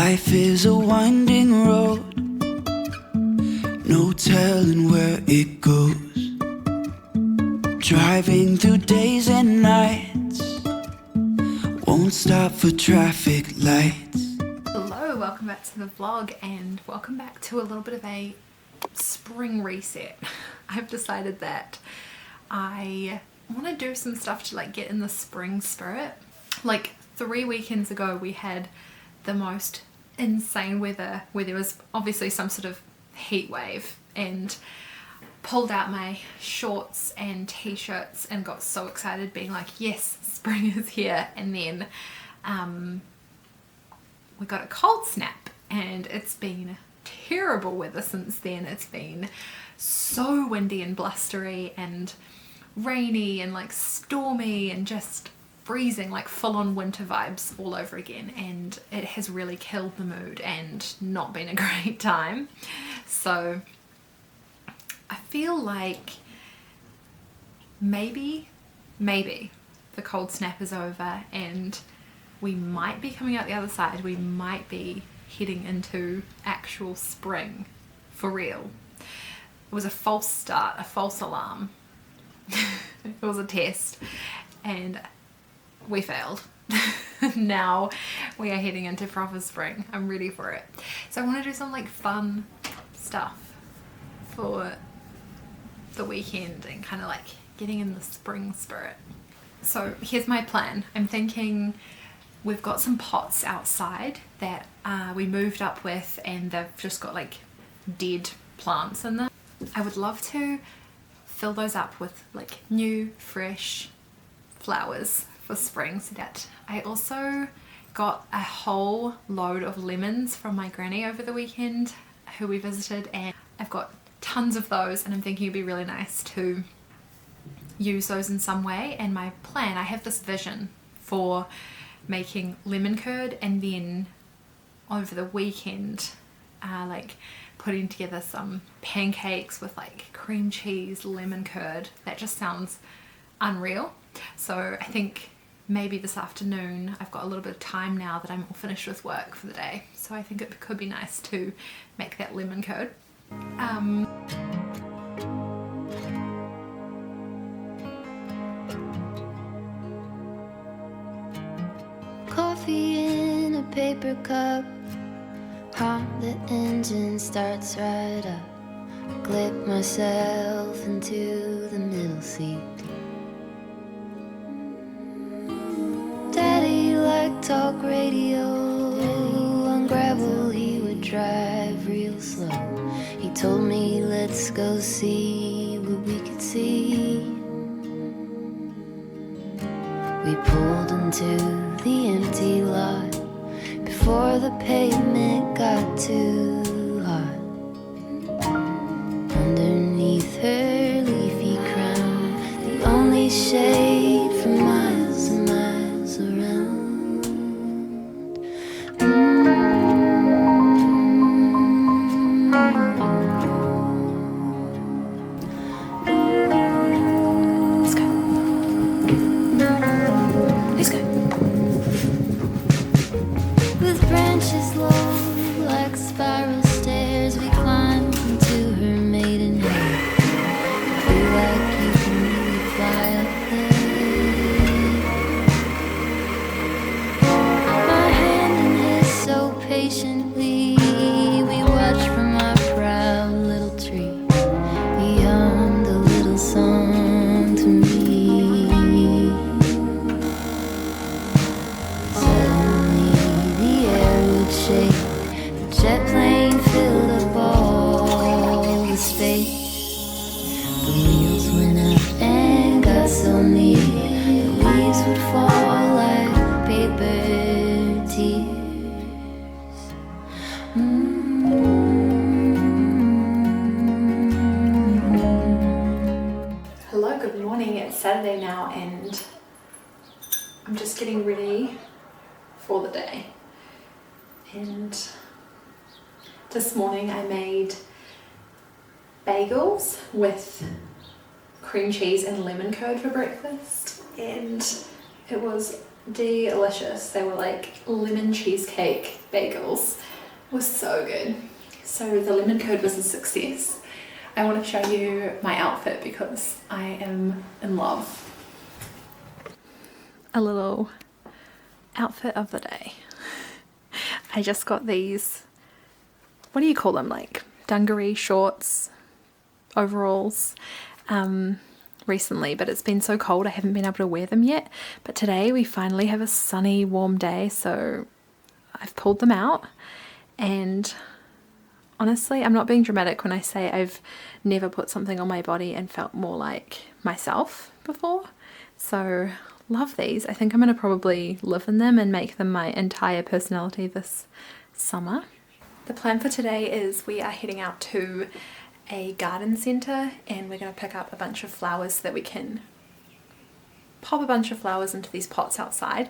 Life is a winding road, no telling where it goes. Driving through days and nights, won't stop for traffic lights. Hello, welcome back to the vlog and welcome back to a little bit of a spring reset. I've decided that I want to do some stuff to like get in the spring spirit. Like 3 weekends ago we had the most insane weather where there was obviously some sort of heat wave, and pulled out my shorts and t-shirts and got so excited, being like, yes, spring is here. And then we got a cold snap and it's been terrible weather since then. It's been so windy and blustery and rainy and like stormy and just freezing, like full-on winter vibes all over again, and it has really killed the mood and not been a great time. So I feel like maybe the cold snap is over and we might be coming out the other side. We might be heading into actual spring for real. It was a false start, a false alarm. It was a test and we failed. Now we are heading into proper spring. I'm ready for it. So I want to do some like fun stuff for the weekend and kind of like getting in the spring spirit. So here's my plan. I'm thinking we've got some pots outside that we moved up with, and they've just got like dead plants in them. I would love to fill those up with like new fresh flowers for spring. So that I also got a whole load of lemons from my granny over the weekend who we visited, and I've got tons of those, and I'm thinking it'd be really nice to use those in some way. And my plan, I have this vision for making lemon curd, and then over the weekend like putting together some pancakes with like cream cheese lemon curd. That just sounds unreal. So I think maybe this afternoon, I've got a little bit of time now that I'm all finished with work for the day, so I think it could be nice to make that lemon curd. Coffee in a paper cup, the engine starts right up. Clip myself into the middle seat. Daddy liked talk radio. On gravel he would drive real slow. He told me, let's go see what we could see. We pulled into the empty lot before the pavement got too hot. Underneath her leafy crown, the only shade for miles and miles around. Let's go. Let's go. With branches low like spiral stairs, we climb into her maidenhead. Feel like you can really fly up there. My hand in his so patiently, we watch from our proud little tree. We hummed a little song to me. Suddenly the air would shake, the jet plane filled up all the space. The wheels went up and got so near, the leaves would fall like paper tears. Hello, good morning. It's Saturday now and I'm just getting ready for the day. And this morning I made bagels with cream cheese and lemon curd for breakfast, and it was delicious. They were like lemon cheesecake bagels. It was so good. So the lemon curd was a success. I want to show you my outfit because I am in love. A little outfit of the day. I just got these, what do you call them, like dungaree shorts, overalls, recently, but it's been so cold I haven't been able to wear them yet. But today we finally have a sunny, warm day, so I've pulled them out, and honestly, I'm not being dramatic when I say I've never put something on my body and felt more like myself before. So love these. I think I'm going to probably live in them and make them my entire personality this summer. The plan for today is we are heading out to a garden centre and we're going to pick up a bunch of flowers so that we can pop a bunch of flowers into these pots outside.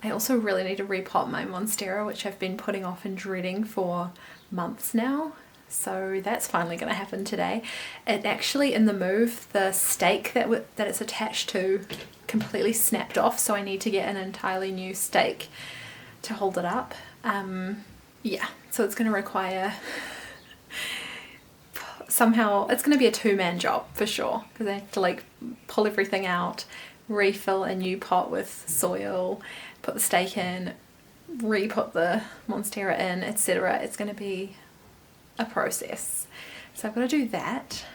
I also really need to repot my monstera, which I've been putting off and dreading for months now. So that's finally going to happen today. It actually, in the move, the stake that it's attached to completely snapped off, so I need to get an entirely new stake to hold it up. Yeah, so it's going to require somehow, it's going to be a two-man job for sure, because I have to like pull everything out, refill a new pot with soil, put the stake in, re-put the monstera in, etc. It's going to be a process. So I've got to do that.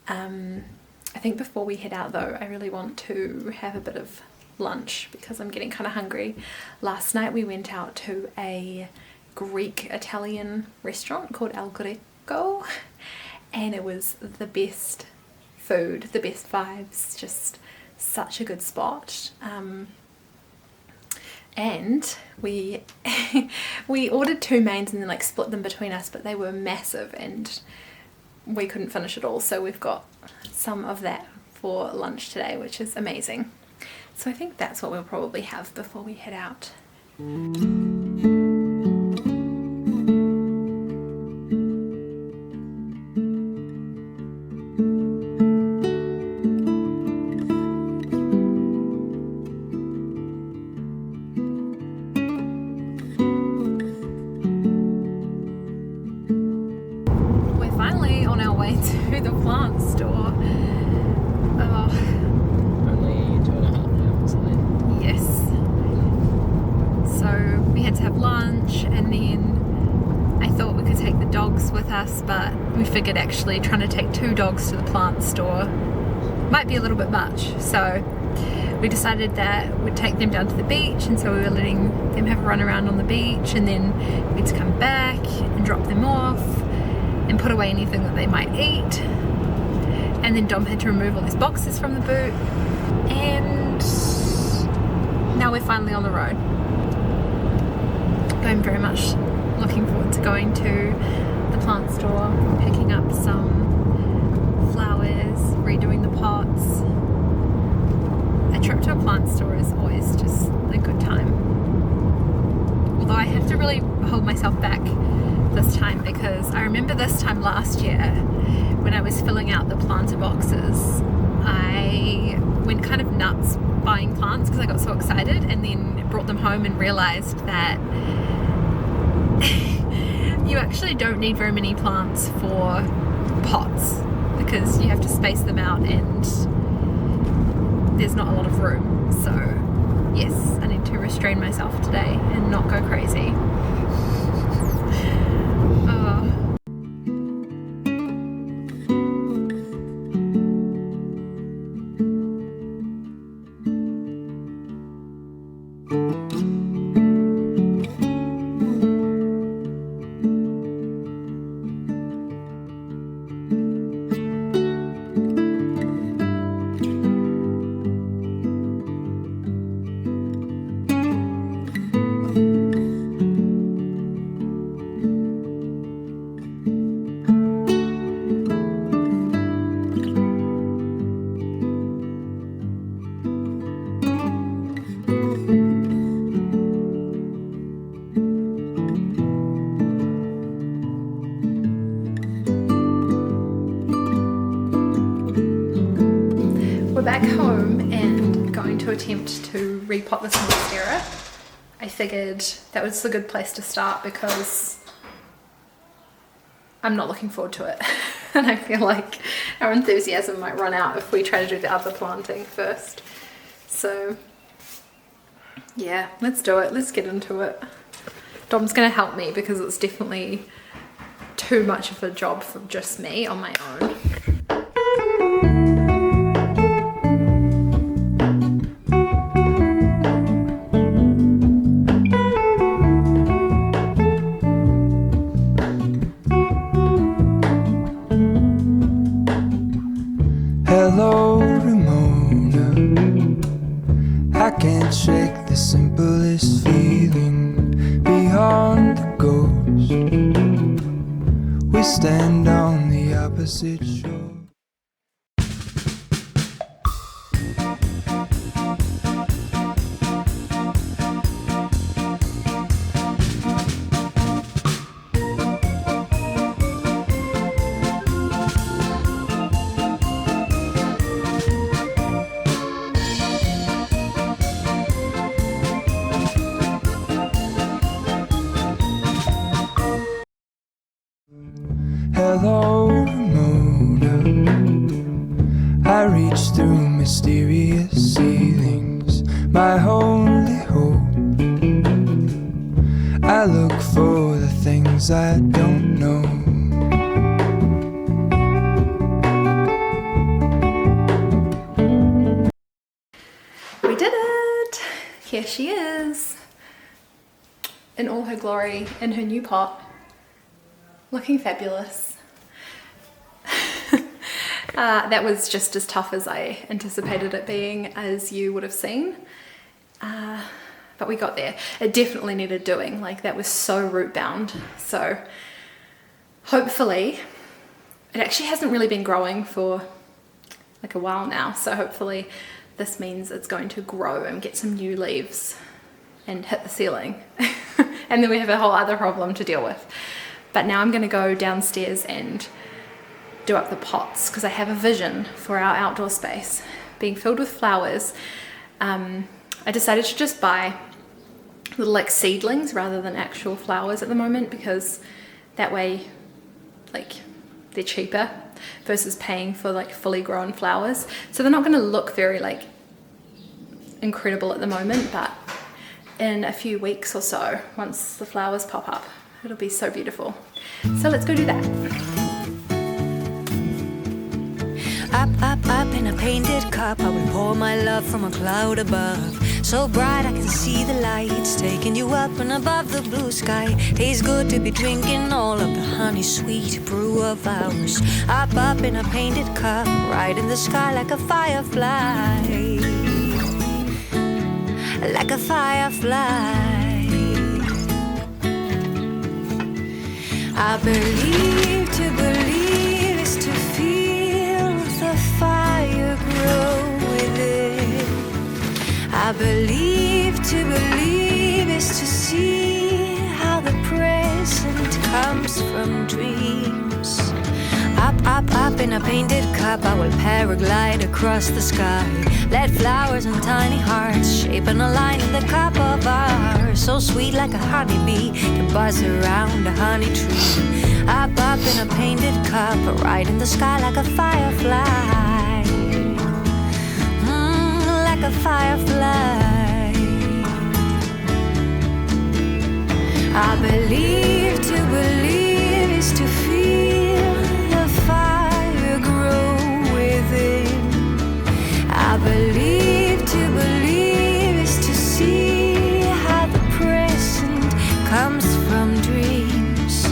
I think before we head out though, I really want to have a bit of lunch because I'm getting kind of hungry. Last night we went out to a Greek Italian restaurant called El Greco, and it was the best food, the best vibes, just such a good spot. And we we ordered two mains and then like split them between us, but they were massive and we couldn't finish it all, so we've got some of that for lunch today, which is amazing. So I think that's what we'll probably have before we head out. But we figured actually trying to take two dogs to the plant store might be a little bit much, so we decided that we'd take them down to the beach, and so we were letting them have a run around on the beach, and then we'd come back and drop them off and put away anything that they might eat, and then Dom had to remove all his boxes from the boot, and now we're finally on the road. I'm very much looking forward to going to the plant store, picking up some flowers, redoing the pots. A trip to a plant store is always just a good time. Although I have to really hold myself back this time, because I remember this time last year when I was filling out the planter boxes, I went kind of nuts buying plants because I got so excited, and then brought them home and realized that you actually don't need very many plants for pots because you have to space them out and there's not a lot of room. So yes, I need to restrain myself today and not go crazy. Back home and going to attempt to repot this monstera, I figured that was a good place to start because I'm not looking forward to it. And I feel like our enthusiasm might run out if we try to do the other planting first. So yeah, let's do it. Let's get into it. Dom's gonna help me because it's definitely too much of a job for just me on my own. Hello, Ramona. I can't shake the simplest feeling beyond the ghost. We stand on the opposite shore. Hello, Ramona. I reach through mysterious ceilings, my only hope. I look for the things I don't know. We did it! Here she is, in all her glory, in her new pot, looking fabulous. That was just as tough as I anticipated it being, as you would have seen. But we got there. It definitely needed doing, like that was so root bound. So hopefully, it actually hasn't really been growing for like a while now. So hopefully this means it's going to grow and get some new leaves and hit the ceiling. And then we have a whole other problem to deal with. But now I'm gonna go downstairs and do up the pots because I have a vision for our outdoor space being filled with flowers. I decided to just buy little like seedlings rather than actual flowers at the moment because that way like they're cheaper versus paying for like fully grown flowers. So they're not going to look very like incredible at the moment, but in a few weeks or so, once the flowers pop up, it'll be so beautiful. So let's go do that. Up in a painted cup, I will pour my love from a cloud above. So bright I can see the lights taking you up and above the blue sky. Tastes good to be drinking all of the honey sweet brew of ours. Up in a painted cup, right in the sky like a firefly. Like a firefly. I believe to believe is to feel the fire grow within. I believe to believe is to see how the present comes from dreams. Up in a painted cup, I will paraglide across the sky. Let flowers and tiny hearts shape and align in the cup of ours. So sweet like a honeybee can buzz around a honey tree. Up in a painted cup, right in the sky like a firefly. Like a firefly. I believe to believe is to feel the fire grow within. I believe to believe is to see how the present comes from dreams.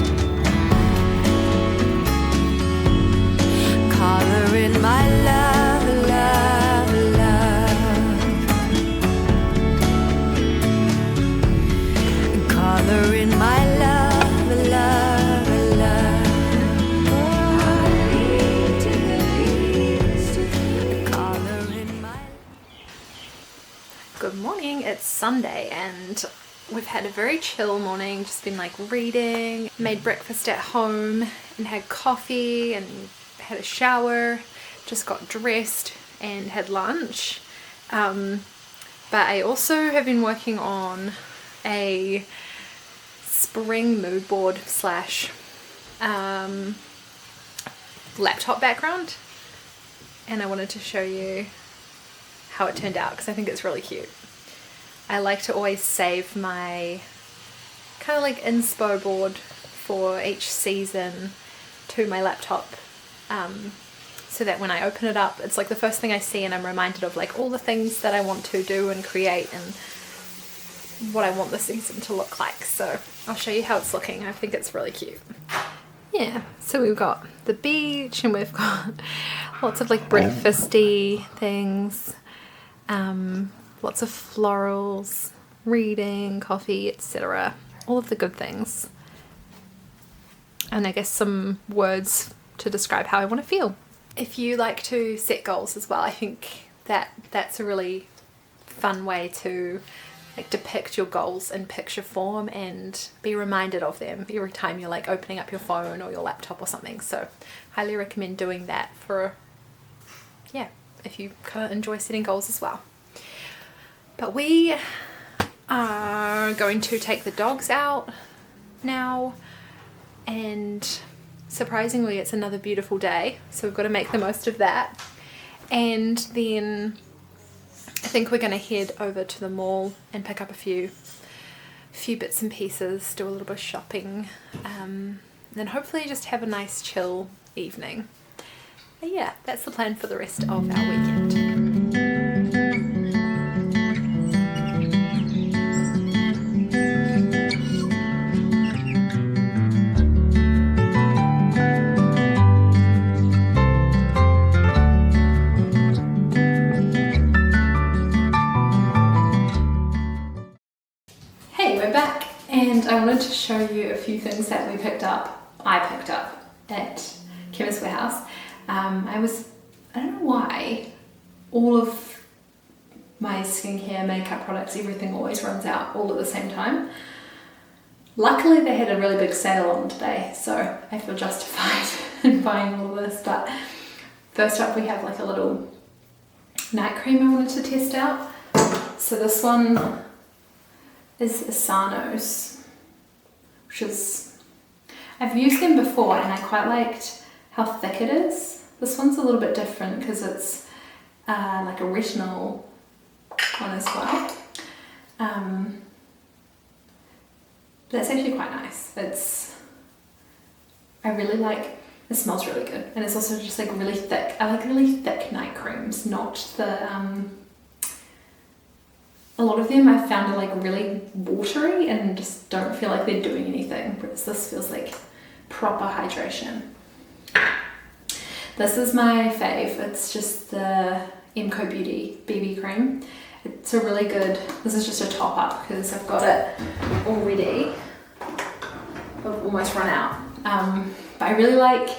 Color in my love, love, love. Color in my love, love, love. I believe to believe is to color in my. Good morning, it's Sunday and we've had a very chill morning, just been like reading, made breakfast at home and had coffee and had a shower, just got dressed and had lunch. But I also have been working on a spring mood board slash laptop background, and I wanted to show you how it turned out because I think it's really cute. I like to always save my kind of like inspo board for each season to my laptop, so that when I open it up it's like the first thing I see and I'm reminded of like all the things that I want to do and create and what I want the season to look like. So I'll show you how it's looking. I think it's really cute. Yeah, so we've got the beach and we've got lots of like breakfasty things, lots of florals, reading, coffee, etc. All of the good things. And I guess some words to describe how I want to feel. If you like to set goals as well, I think that that's a really fun way to like depict your goals in picture form and be reminded of them every time you're like opening up your phone or your laptop or something. So highly recommend doing that for, yeah, if you kind of enjoy setting goals as well. But we are going to take the dogs out now, and surprisingly it's another beautiful day, so we've got to make the most of that. And then I think we're going to head over to the mall and pick up a few bits and pieces, do a little bit of shopping, then hopefully just have a nice chill evening. But yeah, that's the plan for the rest of our weekend. And I wanted to show you a few things that I picked up at Chemist Warehouse. I don't know why, all of my skincare, makeup products, everything always runs out all at the same time. Luckily they had a really big sale on today, so I feel justified in buying all of this. But first up we have like a little night cream I wanted to test out. So this one is Asano's, which is, I've used them before and I quite liked how thick it is. This one's a little bit different because it's like a retinol one as well. But it's actually quite nice. I really like, it smells really good, and it's also just like really thick. I like really thick night creams, not the a lot of them I've found are like really watery and just don't feel like they're doing anything, whereas this feels like proper hydration. This is my fave. It's just the MCO Beauty BB cream. It's a really good, this is just a top up because I've got it already. I've almost run out. But I really like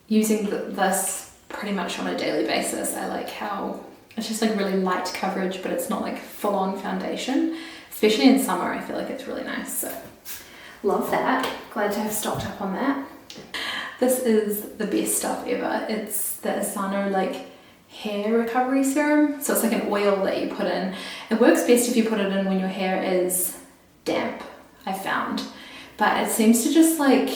using this pretty much on a daily basis. I like how it's just like really light coverage, but it's not like full-on foundation. Especially in summer, I feel like it's really nice. So love that. Glad to have stocked up on that. This is the best stuff ever. It's the Asano like hair recovery serum. So it's like an oil that you put in. It works best if you put it in when your hair is damp, I found. But it seems to just like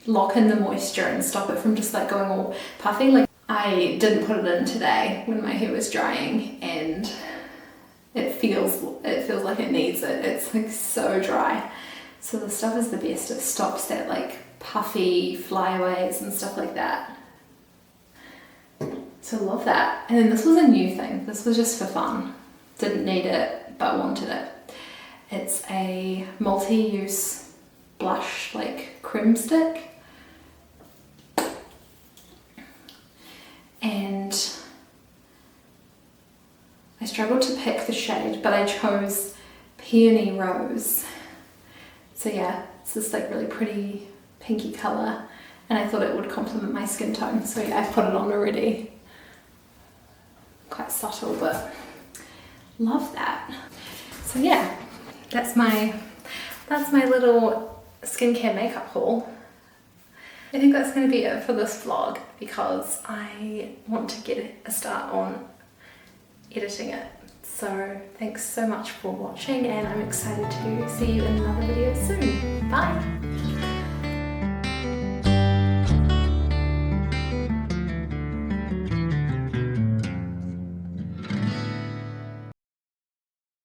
lock in the moisture and stop it from just like going all puffy. Like I didn't put it in today when my hair was drying, and it feels like it needs it. It's like so dry. So the stuff is the best. It stops that like puffy flyaways and stuff like that. So love that. And then this was a new thing. This was just for fun. Didn't need it, but wanted it. It's a multi-use blush like crim stick. And I struggled to pick the shade, but I chose Peony Rose. So yeah, it's this like really pretty pinky colour, and I thought it would complement my skin tone. So yeah, I've put it on already. Quite subtle, but love that. So yeah, that's my little skincare makeup haul. I think that's going to be it for this vlog because I want to get a start on editing it. So thanks so much for watching, and I'm excited to see you in another video soon. Bye!